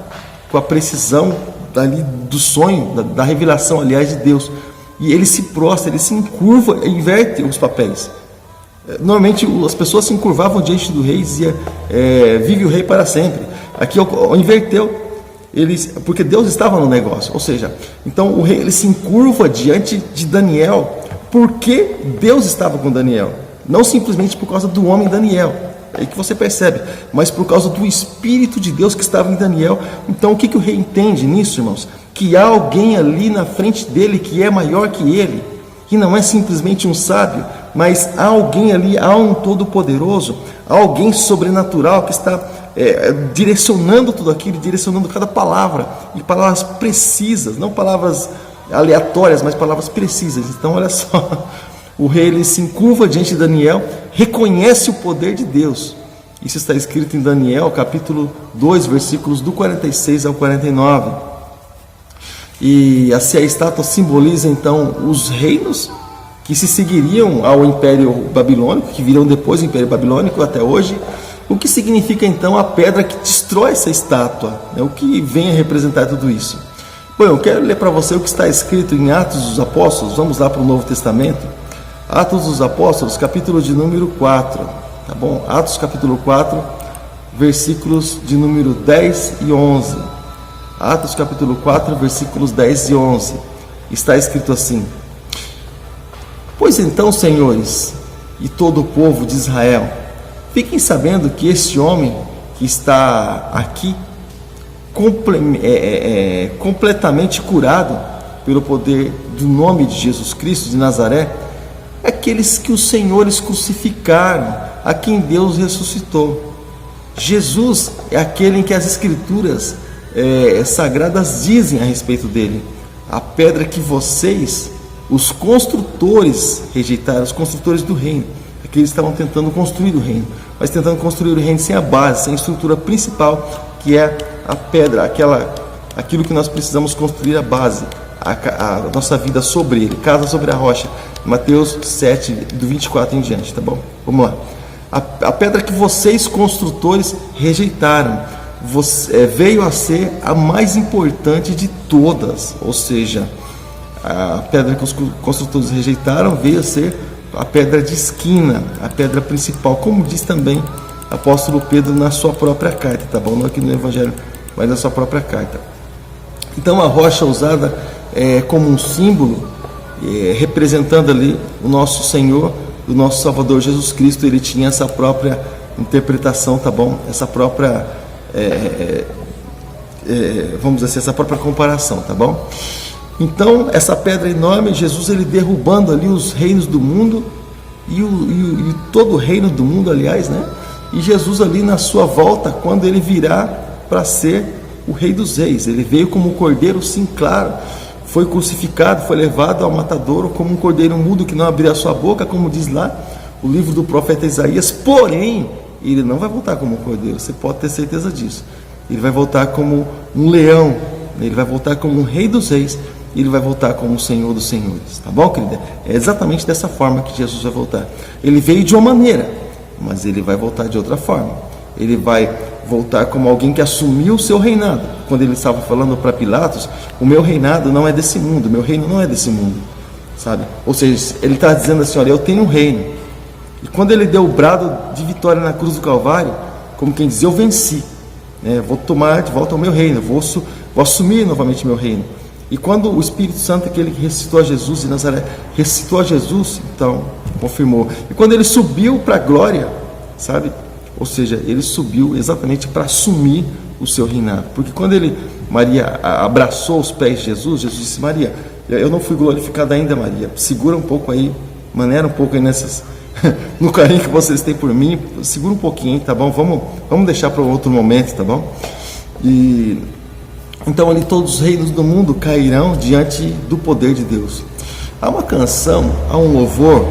A: com a precisão ali do sonho, da revelação, aliás, de Deus. E ele se prostra, ele se encurva, inverte os papéis. Normalmente as pessoas se encurvavam diante do rei e diziam, vive o rei para sempre. Aqui inverteu. Porque Deus estava no negócio, ou seja, então o rei ele se encurva diante de Daniel, porque Deus estava com Daniel, não simplesmente por causa do homem Daniel, é aí que você percebe, mas por causa do Espírito de Deus que estava em Daniel. Então o que o rei entende nisso, irmãos? Que há alguém ali na frente dele que é maior que ele, que não é simplesmente um sábio, mas há alguém ali, há um todo-poderoso, há alguém sobrenatural que está direcionando tudo aquilo, direcionando cada palavra, e palavras precisas, não palavras aleatórias, mas palavras precisas. Então olha só, o rei ele se encurva diante de Daniel, reconhece o poder de Deus, Isso está escrito em Daniel, capítulo 2, versículos do 46 ao 49. E assim a estátua simboliza então os reinos que se seguiriam ao Império Babilônico, que virão depois do Império Babilônico até hoje. O que significa então a pedra que destrói essa estátua? O que vem a representar tudo isso? Bom, eu quero ler para você o que está escrito em Atos dos Apóstolos. Vamos lá para o Novo Testamento. Atos dos Apóstolos, capítulo de número 4. Tá bom? Atos capítulo 4, versículos de número 10 e 11. Atos capítulo 4, versículos 10 e 11. Está escrito assim: Pois então, senhores, e todo o povo de Israel, fiquem sabendo que este homem que está aqui, completamente curado pelo poder do nome de Jesus Cristo de Nazaré, é aqueles que os senhores crucificaram, a quem Deus ressuscitou. Jesus é aquele em que as Escrituras sagradas dizem a respeito dele: a pedra que vocês, os construtores, rejeitaram, os construtores do reino. Aqueles estavam tentando construir o reino, mas tentando construir o reino sem a base, sem a estrutura principal, que é a pedra, aquilo que nós precisamos construir, a base, a nossa vida sobre ele, casa sobre a rocha. Mateus 7, do 24 em diante, tá bom? Vamos lá. A pedra que vocês, construtores, rejeitaram, veio a ser a mais importante de todas. Ou seja, a pedra que os construtores rejeitaram veio a ser a pedra de esquina, a pedra principal, como diz também o apóstolo Pedro na sua própria carta, tá bom? Não aqui no Evangelho, mas na sua própria carta. Então a rocha usada como um símbolo, representando ali o nosso Senhor, o nosso Salvador Jesus Cristo. Ele tinha essa própria interpretação, tá bom? Essa própria, vamos dizer assim, essa própria comparação, tá bom? Então, essa pedra enorme, Jesus ele derrubando ali os reinos do mundo e todo o reino do mundo, aliás, né? E Jesus ali na sua volta, quando ele virá para ser o Rei dos Reis, ele veio como um cordeiro, sim, claro, foi crucificado, foi levado ao matadouro como um cordeiro mudo que não abria a sua boca, como diz lá o livro do profeta Isaías. Porém, ele não vai voltar como um cordeiro, você pode ter certeza disso. Ele vai voltar como um leão, ele vai voltar como um Rei dos Reis, ele vai voltar como o Senhor dos Senhores, tá bom, querida? É exatamente dessa forma que Jesus vai voltar. Ele veio de uma maneira, mas ele vai voltar de outra forma. Ele vai voltar como alguém que assumiu o seu reinado. Quando ele estava falando para Pilatos, o meu reinado não é desse mundo, o meu reino não é desse mundo, sabe? Ou seja, ele está dizendo assim: olha, eu tenho um reino. E quando ele deu o brado de vitória na cruz do Calvário, como quem diz, eu venci, né? Vou tomar de volta o meu reino, vou assumir novamente meu reino. E quando o Espírito Santo, aquele que ressuscitou a Jesus de Nazaré, ressuscitou a Jesus, então confirmou. E quando ele subiu para a glória, sabe? Ou seja, ele subiu exatamente para assumir o seu reinado. Porque quando Maria abraçou os pés de Jesus, Jesus disse: Maria, eu não fui glorificada ainda, Maria. Segura um pouco aí, maneira um pouco aí no carinho que vocês têm por mim. Segura um pouquinho, tá bom? Vamos deixar para um outro momento, tá bom? E então ali todos os reinos do mundo cairão diante do poder de Deus. Há uma canção, há um louvor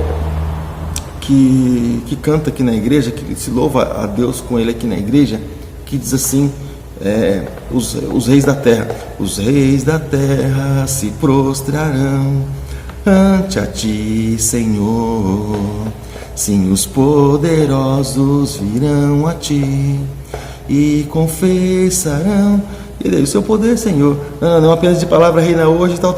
A: que canta aqui na igreja, que se louva a Deus com ele aqui na igreja, que diz assim: os reis da terra, os reis da terra se prostrarão ante a ti, Senhor. Sim, os poderosos virão a ti e confessarão o seu poder, Senhor. Não apenas de palavra reina hoje, tal.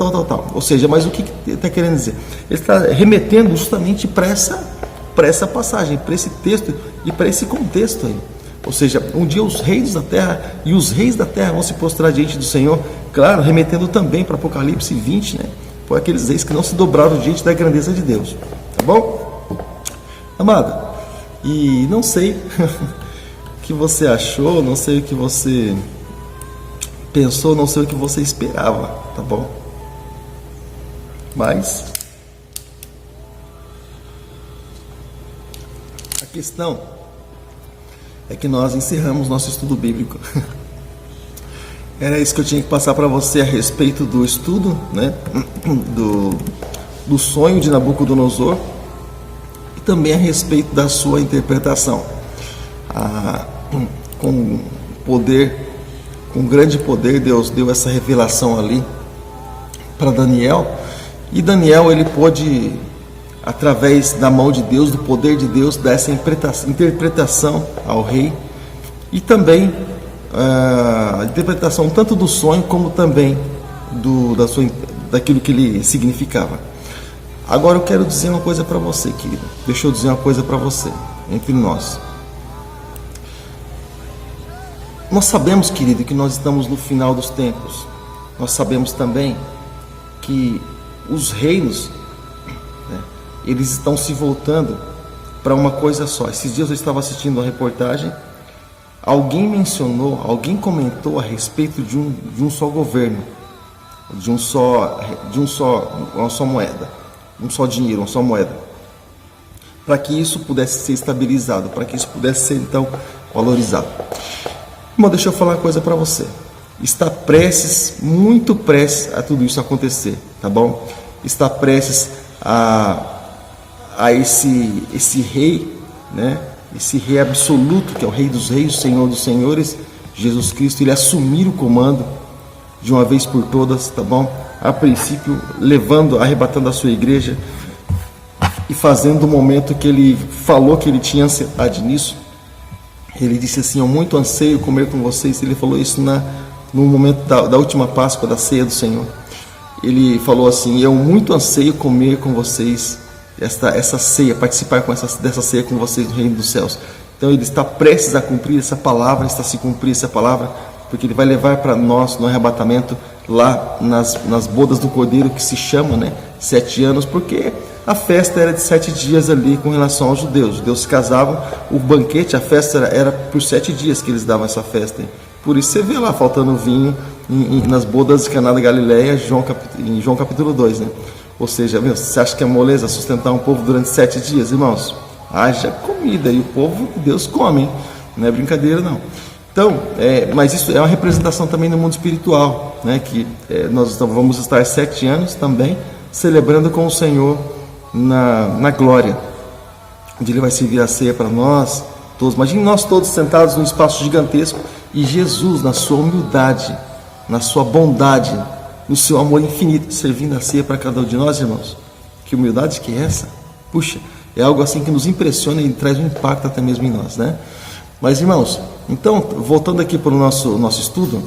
A: Ou seja, mas o que ele está querendo dizer? Ele está remetendo justamente para essa passagem, para esse texto e para esse contexto aí. Ou seja, um dia os reis da terra e os reis da terra vão se prostrar diante do Senhor, claro, remetendo também para Apocalipse 20, né? Por aqueles reis que não se dobraram diante da grandeza de Deus. Tá bom? Amada, e não sei o que você achou, não sei o que você pensou, não sei o que você esperava, tá bom? Mas a questão é que nós encerramos nosso estudo bíblico. Era isso que eu tinha que passar para você a respeito do estudo, né? do sonho de Nabucodonosor, e também a respeito da sua interpretação. com poder, com grande poder, Deus deu essa revelação ali para Daniel, e Daniel ele pôde, através da mão de Deus, do poder de Deus, dar essa interpretação ao rei, e também a interpretação tanto do sonho como também daquilo que ele significava. Agora eu quero dizer uma coisa para você, querido. Deixa eu dizer uma coisa para você, entre nós. Nós sabemos, querido, que nós estamos no final dos tempos. Nós sabemos também que os reinos, né, eles estão se voltando para uma coisa só. Esses dias eu estava assistindo uma reportagem, alguém comentou a respeito de um só governo, uma só moeda, um só dinheiro, uma só moeda, para que isso pudesse ser estabilizado, para que isso pudesse ser então valorizado. Irmão, deixa eu falar uma coisa para você. Está prestes, muito prestes a tudo isso acontecer, tá bom? Está prestes a esse rei, né? Esse rei absoluto, que é o Rei dos Reis, o Senhor dos Senhores, Jesus Cristo, ele assumir o comando de uma vez por todas, tá bom? A princípio, arrebatando a sua igreja e fazendo o momento que ele falou que ele tinha ansiedade nisso. Ele disse assim: eu muito anseio comer com vocês. Ele falou isso no momento da última Páscoa, da ceia do Senhor. Ele falou assim: eu muito anseio comer com vocês essa ceia, participar dessa ceia com vocês no reino dos céus. Então ele está prestes a cumprir essa palavra, está a se cumprir essa palavra, porque ele vai levar para nós no arrebatamento, lá nas bodas do Cordeiro, que se chama, né, 7 anos, porque a festa era de 7 dias ali com relação aos judeus. Os judeus se casavam, o banquete, a festa era por 7 dias que eles davam essa festa. Por isso você vê lá faltando vinho nas bodas de Caná da Galileia, em João capítulo 2, né? Ou seja, você acha que é moleza sustentar um povo durante 7 dias, irmãos? Haja comida, e o povo, Deus come, hein? Não é brincadeira, não. Então, mas isso é uma representação também no mundo espiritual, né? Que nós vamos estar 7 anos também celebrando com o Senhor na glória, onde Ele vai servir a ceia para nós todos. Imagine nós todos sentados num espaço gigantesco e Jesus, na sua humildade, na sua bondade, no seu amor infinito, servindo a ceia para cada um de nós, irmãos. Que humildade que é essa? Puxa, é algo assim que nos impressiona e traz um impacto até mesmo em nós, né? Mas, irmãos, então, voltando aqui para o nosso estudo,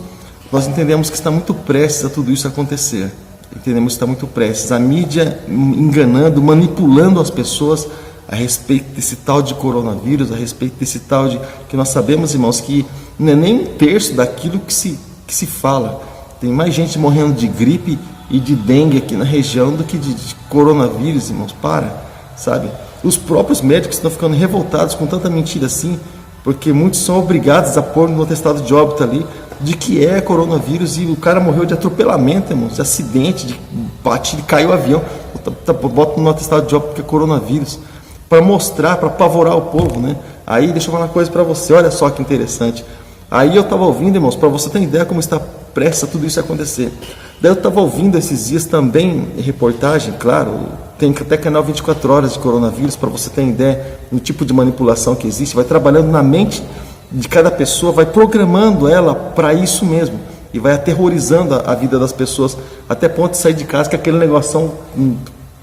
A: nós entendemos que está muito prestes a tudo isso acontecer. Entendemos que está muito prestes. A mídia enganando, manipulando as pessoas a respeito desse tal de coronavírus, a respeito desse tal de... que nós sabemos, irmãos, que não é nem 1/3 daquilo que se fala. Tem mais gente morrendo de gripe e de dengue aqui na região do que de coronavírus, irmãos. Sabe? Os próprios médicos estão ficando revoltados com tanta mentira assim, porque muitos são obrigados a pôr no atestado de óbito ali de que é coronavírus, e o cara morreu de atropelamento, irmãos, de acidente, de caiu o avião, bota no atestado de óbito que é coronavírus, para mostrar, para apavorar o povo, né? Aí, deixa eu falar uma coisa para você, olha só que interessante. Aí eu estava ouvindo, irmãos, para você ter ideia como está prestes a tudo isso acontecer. Daí eu estava ouvindo esses dias também reportagem, claro, tem até canal 24 horas de coronavírus, para você ter ideia do tipo de manipulação que existe, vai trabalhando na mente de cada pessoa, vai programando ela para isso mesmo, e vai aterrorizando a vida das pessoas, até ponto de sair de casa com aquele negoção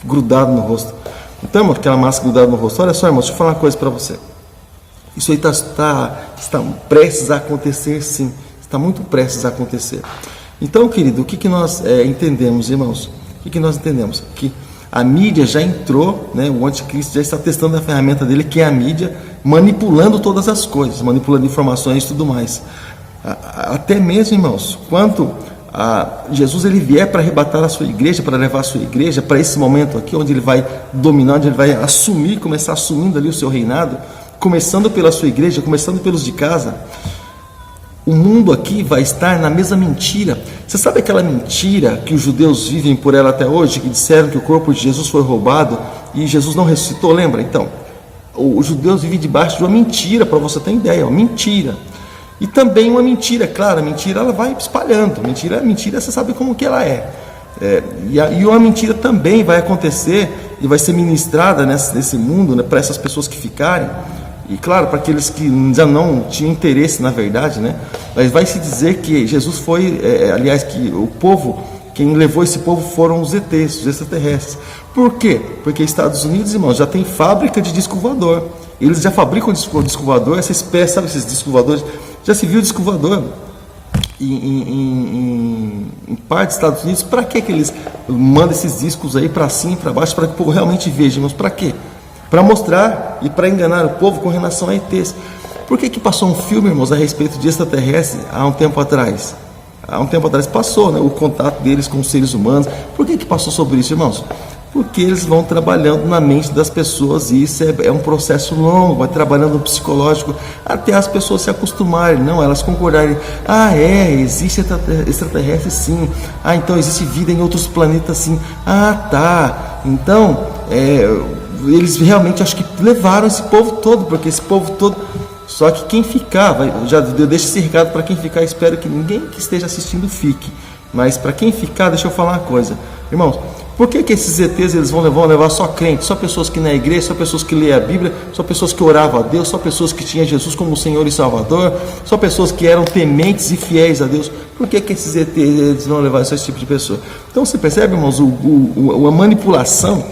A: grudado no rosto. Então, irmão, aquela máscara grudada no rosto. Olha só, irmão, deixa eu falar uma coisa para você. Isso aí está prestes a acontecer, sim. Está muito prestes a acontecer. Então, querido, o que nós entendemos, irmãos? O que nós entendemos? Que a mídia já entrou, né? O anticristo já está testando a ferramenta dele, que é a mídia, manipulando todas as coisas, manipulando informações e tudo mais. Até mesmo, irmãos, quando Jesus ele vier para arrebatar a sua igreja, para levar a sua igreja para esse momento aqui, onde ele vai dominar, onde ele vai assumir, começar assumindo ali o seu reinado, começando pela sua igreja, começando pelos de casa, o mundo aqui vai estar na mesma mentira. Você sabe aquela mentira que os judeus vivem por ela até hoje, que disseram que o corpo de Jesus foi roubado e Jesus não ressuscitou, lembra? Então, os judeus vivem debaixo de uma mentira, para você ter ideia, uma mentira. E também uma mentira, claro, a mentira ela vai espalhando, mentira você sabe como que ela é. E uma mentira também vai acontecer e vai ser ministrada nesse mundo, né, para essas pessoas que ficarem, E claro, para aqueles que já não tinham interesse na verdade, né? Mas vai se dizer que Jesus foi, aliás, que o povo, quem levou esse povo foram os ETs, os extraterrestres. Por quê? Porque Estados Unidos, irmãos, já tem fábrica de disco voador. Eles já fabricam disco voador, essa espécie, sabe esses discos voadores? Já se viu disco voador em parte dos Estados Unidos? Para que eles mandam esses discos aí para cima e para baixo, para que o povo realmente veja, irmãos? Para quê? Para mostrar e para enganar o povo com relação a ETs. Por que passou um filme, irmãos, a respeito de extraterrestres há um tempo atrás? Há um tempo atrás passou, né, o contato deles com os seres humanos. Por que passou sobre isso, irmãos? Porque eles vão trabalhando na mente das pessoas e isso é um processo longo, vai trabalhando no psicológico até as pessoas se acostumarem, não, elas concordarem. Existe extraterrestre sim. Então existe vida em outros planetas sim. Tá. Então, eles realmente acho que levaram esse povo todo, porque esse povo todo... Só que quem ficar, eu deixo esse recado para quem ficar, espero que ninguém que esteja assistindo fique. Mas para quem ficar, deixa eu falar uma coisa. Irmãos, por que esses ETs eles vão levar só crentes, só pessoas que na igreja, só pessoas que lêem a Bíblia, só pessoas que oravam a Deus, só pessoas que tinham Jesus como Senhor e Salvador, só pessoas que eram tementes e fiéis a Deus? Por que esses ETs eles vão levar só esse tipo de pessoa? Então você percebe, irmãos, a manipulação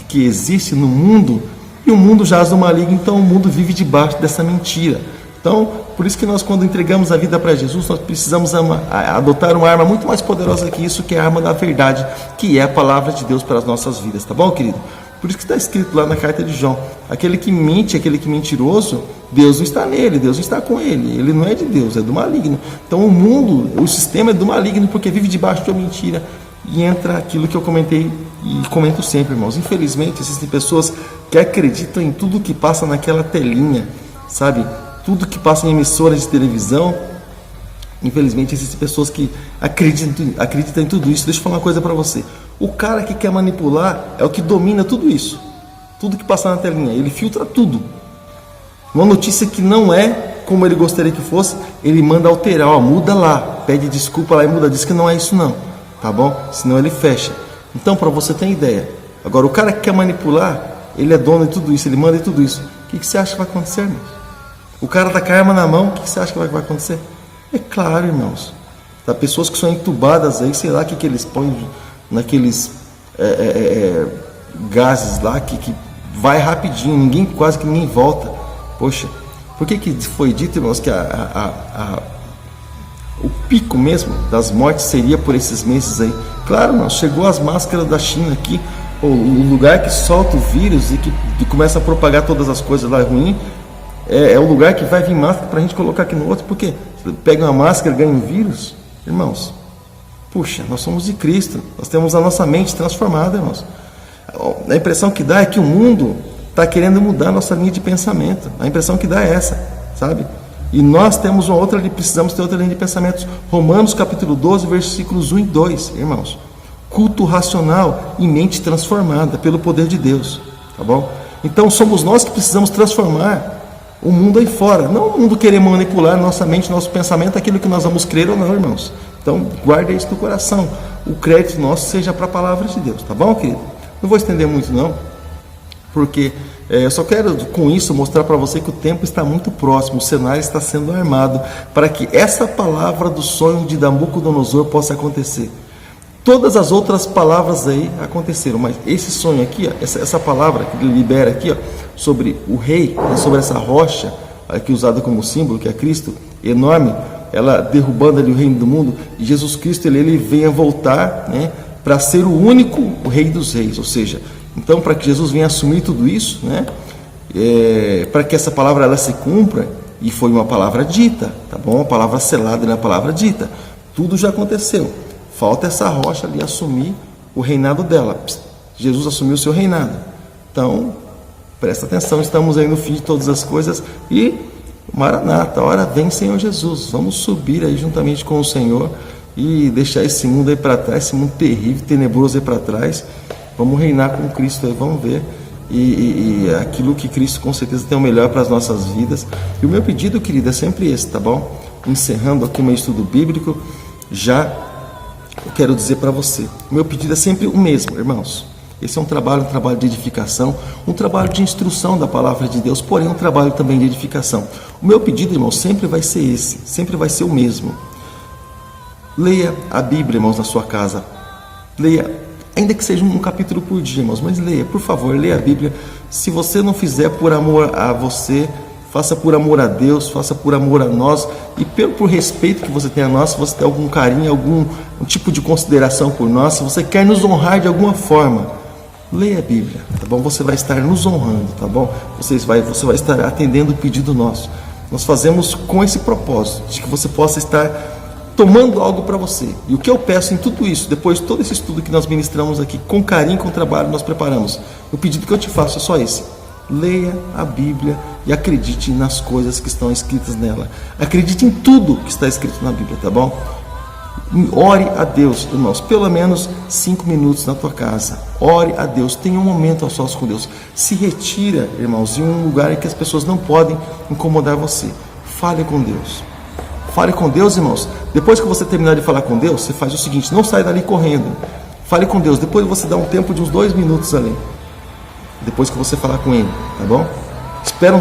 A: que existe no mundo, e o mundo jaz no maligno, então o mundo vive debaixo dessa mentira. Então, por isso que nós, quando entregamos a vida para Jesus, nós precisamos adotar uma arma muito mais poderosa que isso, que é a arma da verdade, que é a palavra de Deus para as nossas vidas, tá bom, querido? Por isso que está escrito lá na carta de João, aquele que mente, aquele que é mentiroso, Deus não está nele, Deus não está com ele, ele não é de Deus, é do maligno. Então o mundo, o sistema é do maligno, porque vive debaixo de uma mentira, e entra aquilo que eu comentei e comento sempre, irmãos. Infelizmente existem pessoas que acreditam em tudo que passa naquela telinha, sabe? Tudo que passa em emissoras de televisão. Infelizmente existem pessoas que acreditam em tudo isso. Deixa eu falar uma coisa para você. O cara que quer manipular é o que domina tudo isso. Tudo que passa na telinha, ele filtra tudo. Uma notícia que não é como ele gostaria que fosse, ele manda alterar, muda lá, pede desculpa lá e muda, diz que não é isso não, tá bom? Senão ele fecha. Então, para você ter ideia, agora o cara que quer manipular, ele é dono de tudo isso, ele manda de tudo isso. O que você acha que vai acontecer, irmãos? O cara está com a arma na mão, o que você acha que vai acontecer? É claro, irmãos. Tá, pessoas que são entubadas aí, sei lá o que eles põem naqueles gases lá, que vai rapidinho, quase que ninguém volta. Poxa, por que foi dito, irmãos, que o pico mesmo das mortes seria por esses meses aí? Claro, irmãos, chegou as máscaras da China aqui, o lugar que solta o vírus e que começa a propagar todas as coisas lá ruins, é o lugar que vai vir máscara para a gente colocar aqui no outro. Por quê? Você pega uma máscara e ganha um vírus? Irmãos, puxa, nós somos de Cristo, nós temos a nossa mente transformada, irmãos. A impressão que dá é que o mundo está querendo mudar a nossa linha de pensamento. A impressão que dá é essa, sabe? E nós temos precisamos ter outra linha de pensamentos. Romanos capítulo 12, versículos 1 e 2, irmãos. Culto racional e mente transformada pelo poder de Deus, tá bom? Então somos nós que precisamos transformar o mundo aí fora, não o mundo querer manipular nossa mente, nosso pensamento, aquilo que nós vamos crer ou não, irmãos. Então guarde isso no coração, o crédito nosso seja para a palavra de Deus, tá bom, querido? Não vou estender muito não, porque eu só quero com isso mostrar para você que o tempo está muito próximo, o cenário está sendo armado para que essa palavra do sonho de Nabucodonosor possa acontecer. Todas as outras palavras aí aconteceram, mas esse sonho aqui, ó, essa palavra que ele libera aqui, ó, sobre o rei, sobre essa rocha aqui usada como símbolo, que é Cristo, enorme, ela derrubando ali o reino do mundo, e Jesus Cristo ele vem a voltar, né, para ser o único o rei dos reis, ou seja, então para que Jesus venha assumir tudo isso, né, para que essa palavra ela se cumpra, e foi uma palavra dita, tá bom? Uma palavra selada na palavra dita, tudo já aconteceu. Falta essa rocha ali assumir o reinado dela. Jesus assumiu o seu reinado. Então, presta atenção, estamos aí no fim de todas as coisas. E, Maranata, hora vem Senhor Jesus. Vamos subir aí juntamente com o Senhor e deixar esse mundo aí para trás, esse mundo terrível, tenebroso aí para trás. Vamos reinar com Cristo aí, vamos ver. E aquilo que Cristo com certeza tem o melhor para as nossas vidas. E o meu pedido, querido, é sempre esse, tá bom? Encerrando aqui o meu estudo bíblico, eu quero dizer para você, o meu pedido é sempre o mesmo, irmãos. Esse é um trabalho de edificação, um trabalho de instrução da palavra de Deus, porém um trabalho também de edificação. O meu pedido, irmãos, sempre vai ser esse, sempre vai ser o mesmo. Leia a Bíblia, irmãos, na sua casa. Leia, ainda que seja um capítulo por dia, irmãos, mas leia, por favor, leia a Bíblia. Se você não fizer por amor a você, faça por amor a Deus, faça por amor a nós e por respeito que você tem a nós, se você tem algum carinho, algum tipo de consideração por nós, se você quer nos honrar de alguma forma, leia a Bíblia, tá bom? Você vai estar nos honrando, tá bom? Você vai estar atendendo o pedido nosso. Nós fazemos com esse propósito, de que você possa estar tomando algo para você. E o que eu peço em tudo isso, depois de todo esse estudo que nós ministramos aqui, com carinho, com trabalho, nós preparamos, o pedido que eu te faço é só esse: leia a Bíblia e acredite nas coisas que estão escritas nela. Acredite em tudo que está escrito na Bíblia, tá bom? Ore a Deus, irmãos, pelo menos 5 minutos na tua casa. Ore a Deus, tenha um momento a sós com Deus. Se retira, irmãos, em um lugar em que as pessoas não podem incomodar você. Fale com Deus. Fale com Deus, irmãos. Depois que você terminar de falar com Deus, você faz o seguinte: não sai dali correndo. Fale com Deus. Depois você dá um tempo de uns 2 minutos ali. Depois que você falar com Ele, tá bom? Espera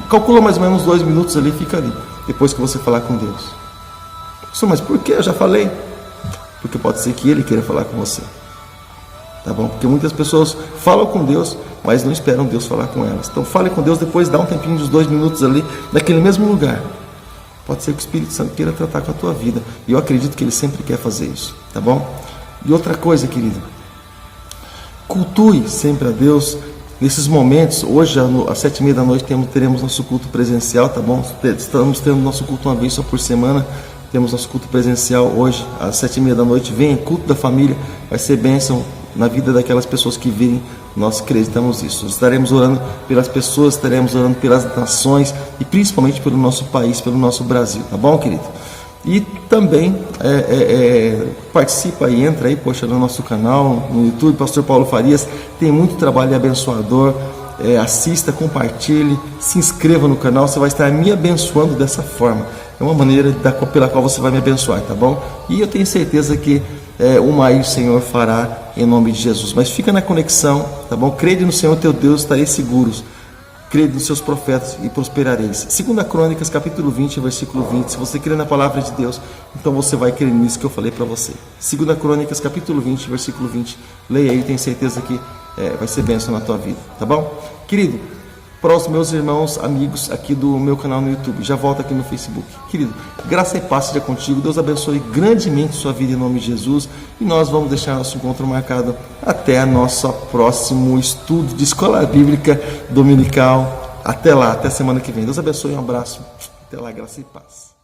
A: calcula mais ou menos 2 minutos ali, fica ali. Depois que você falar com Deus. Mas por que? Eu já falei. Porque pode ser que Ele queira falar com você. Tá bom? Porque muitas pessoas falam com Deus, mas não esperam Deus falar com elas. Então fale com Deus, depois dá um tempinho de uns 2 minutos ali, naquele mesmo lugar. Pode ser que o Espírito Santo queira tratar com a tua vida. E eu acredito que Ele sempre quer fazer isso. Tá bom? E outra coisa, querido. Cultue sempre a Deus. Nesses momentos, hoje às 7h30 da noite teremos nosso culto presencial, tá bom? Estamos tendo nosso culto uma vez só por semana. Temos nosso culto presencial hoje às 7h30 da noite. Venha, culto da família, vai ser bênção na vida daquelas pessoas que virem. Nós acreditamos nisso. Estaremos orando pelas pessoas, estaremos orando pelas nações e principalmente pelo nosso país, pelo nosso Brasil, tá bom, querido? E também participa e entra aí, poxa, no nosso canal, no YouTube, Pastor Paulo Farias, tem muito trabalho abençoador. Assista, compartilhe, se inscreva no canal, você vai estar me abençoando dessa forma. É uma maneira pela qual você vai me abençoar, tá bom? E eu tenho certeza que uma aí o Senhor fará em nome de Jesus. Mas fica na conexão, tá bom? Crede no Senhor teu Deus, estareis seguros. Crede nos seus profetas e prosperareis. 2 Crônicas, capítulo 20, versículo 20. Se você crê na palavra de Deus, então você vai crer nisso que eu falei para você. 2 Crônicas, capítulo 20, versículo 20. Leia aí, tenho certeza que vai ser bênção na tua vida, tá bom? Querido, para os meus irmãos, amigos aqui do meu canal no YouTube, já volta aqui no Facebook. Querido, graça e paz seja contigo. Deus abençoe grandemente sua vida em nome de Jesus. E nós vamos deixar nosso encontro marcado até nosso próximo estudo de Escola Bíblica Dominical. Até lá, até semana que vem. Deus abençoe, um abraço. Até lá, graça e paz.